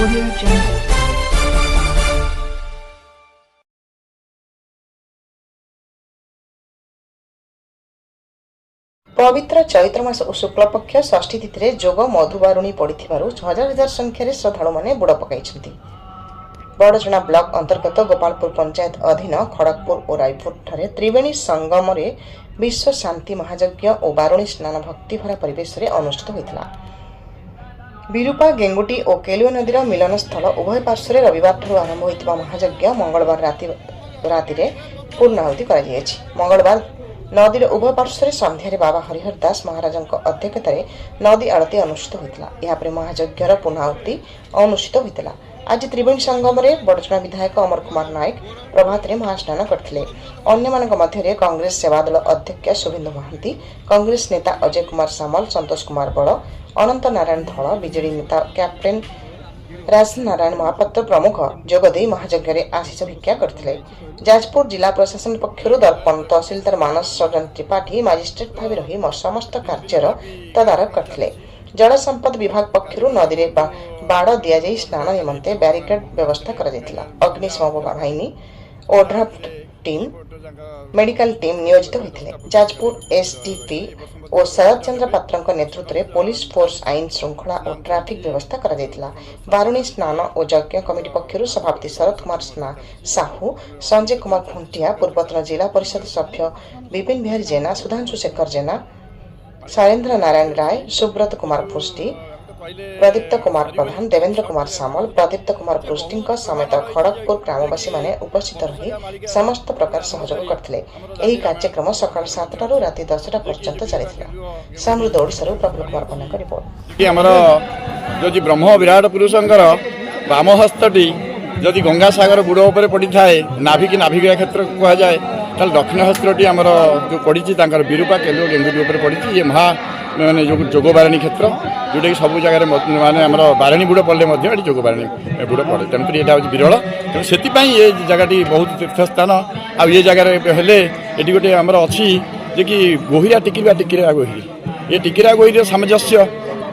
Audio Jungle. पवित्र चैत्र मास शुक्ल पक्ष षष्ठी तिथि जोग मधुबारुणी पड़ू हजार हजार संख्यार श्रद्धालु मैंने बुड़ पकाई बड़चणा ब्लॉक अंतर्गत गोपालपुर पंचायत अधीन खड़गपुर और रायपुर ठारे त्रिवेणी संगम विश्व शांति महायज्ञ और बारुणी स्नान भक्तिभरा परिवेश अनुष्ठित होता। विरूपा गेंगुटी और केलुआ नदीर मिलन स्थल उभय पार्श्व रविवार ठार आरंभ होता महायज्ञ मंगलवार राति पूर्णाहुति कर मंगलवार नदीर उभय पार्श्व संध्यारे बाबा हरिहर दास महाराज अध्यक्षतार नदी आरती अनुष्ठित होता। महायज्ञर पूर्णाहुति अनुष्ठित होता। आज त्रिवेणी संगम बड़चणा विधायक अमर कुमार नायक प्रभात महास्नान करते। अन्य कांग्रेस सेवादल अध्यक्ष शुभेन्दु महांती, कांग्रेस नेता अजय कुमार सामल, संतोष कुमार बड़, अनंत नारायण धल, बीजेडी नेता कैप्टेन राजनारायण महापात्र प्रमुख जोगदे महायज्ञ आशीष भिक्षा करते। जाजपुर जिला प्रशासन पक्षर दर्पण तहसिलदार मानस रंजन त्रिपाठी मजिस्ट्रेट भाव रही समस्त कार्यर तदारख करते। जल संपद विभाग पक्षर नदी में बाड़ दि स्नान निमंते ब्यारिकेड व्यवस्था कर अग्निशम बाहिनी ओड्राफ्ट टीम मेडिकल टीम नियोजित होते। जाजपुर एसडीपी और शरद चंद्र पात्र नेतृत्व में पुलिस फोर्स आईन श्रृंखला और ट्राफिक व्यवस्था कर बारुणी स्नान और यज्ञ कमिटी पक्षर सभापति शरद कुमार साहू, संजय कुमार खुंटिया, पूर्वतन जिला परिषद सभ्य विपिन बिहारी जेना, सुधांशु शेखर जेना, शैलेन्द्र नारायण राय, सुब्रत कुमार पुष्टि, प्रदीप्त कुमार प्रधान, देवेंद्र कुमार सामल, प्रदीप्त कुमार पुष्टि समेत खड़गपुर ग्रामवासी माने उपस्थित रही समस्त प्रकार सहयोग करते। यही कार्यक्रम सकाल 7 ରୁ राति 10ଟା पर्यंत चली। समृद्ध ओडिशा प्रफुल्ल कुमार पन्ना का रिपोर्ट। जो ब्रह्म विराट पुरुषंकर वाम हस्तटी जदि गंगा सागर बुड़ उपर पड़ी थाए नाभि की नाभिका क्षेत्र कह जाए ताल दक्षिण हस्तटी आमर जो पड़ी विरूपा केलुआ गेंगुटी उपर पड़ी ये महा माने जोग बारणी क्षेत्र जोटा कि सब जगह माने आमर बारणी बुड़ पड़े ये जोग बारणी बुड़ पड़े तेणुक यहाँ हूँ विरल तेणु से ये जगह बहुत तीर्थस्थान आए जगार हेले ये गोटे आमर अच्छी जे कि गोहिरा टिकिरा टिकिरा गोहिरी ये टिकिरा गोहिर सामंजस्य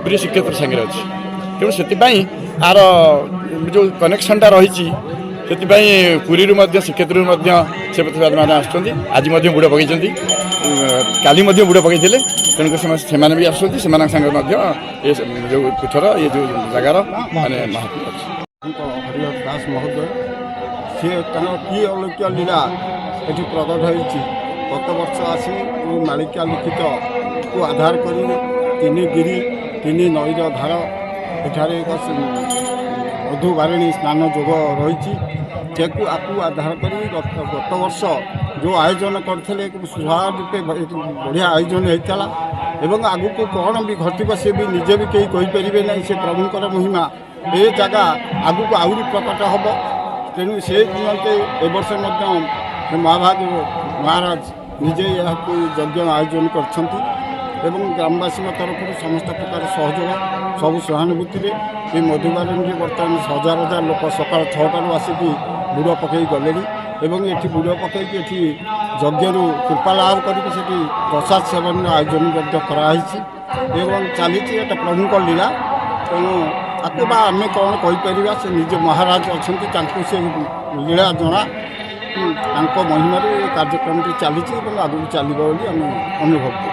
पूरी श्रीक्षेत्र सागर अच्छी तेणु से आर जो कनेक्शनटा रही पुरी श्रीक्षेत्र से मैंने आसुँच आज बुड़ पकई काली बुड़ पकई तेणुक से भी आसुँच से जो पीठर ये जो जगार माने महत्व अच्छे हरिहर दास महोदय सी कि अलौक्य लीला ये प्रकट होती गत वर्ष आसी मालिका लिखित को आधार कर तीन गिरी तीन नईर धार एठारे एक मधुबारिणी स्नान जोग रही आपको आधार कर गत वर्ष जो आयोजन करते सुहारूपे बढ़िया आयोजन होता एवं आगु को कौन भी घटब सी भी निजे भी कहीं कहींपारे ना से प्रभुंर महिमा ये जगह आगु को आहरी प्रकट हम तेणु से निमंते एवर्ष महाभाग महाराज निजे यहाँ यज्ञ आयोजन कर ग्रामवासी तरफ समस्त प्रकार सहयोग सब सहानुभूति ये मधुबारिणी बर्तमान हजार हजार लोक सकाल 6टार आसिक बुड़ पकई गले ये बुड़ पकई यज्ञ कृपा लाभ करके प्रसाद सेवन आयोजन कराई चली प्रभुंक लीला तेणु आपको आम कौन कहीपर से निजे महाराज अच्छा से लीला जना महिमार कार्यक्रम चली आगे चलो आम अनुभव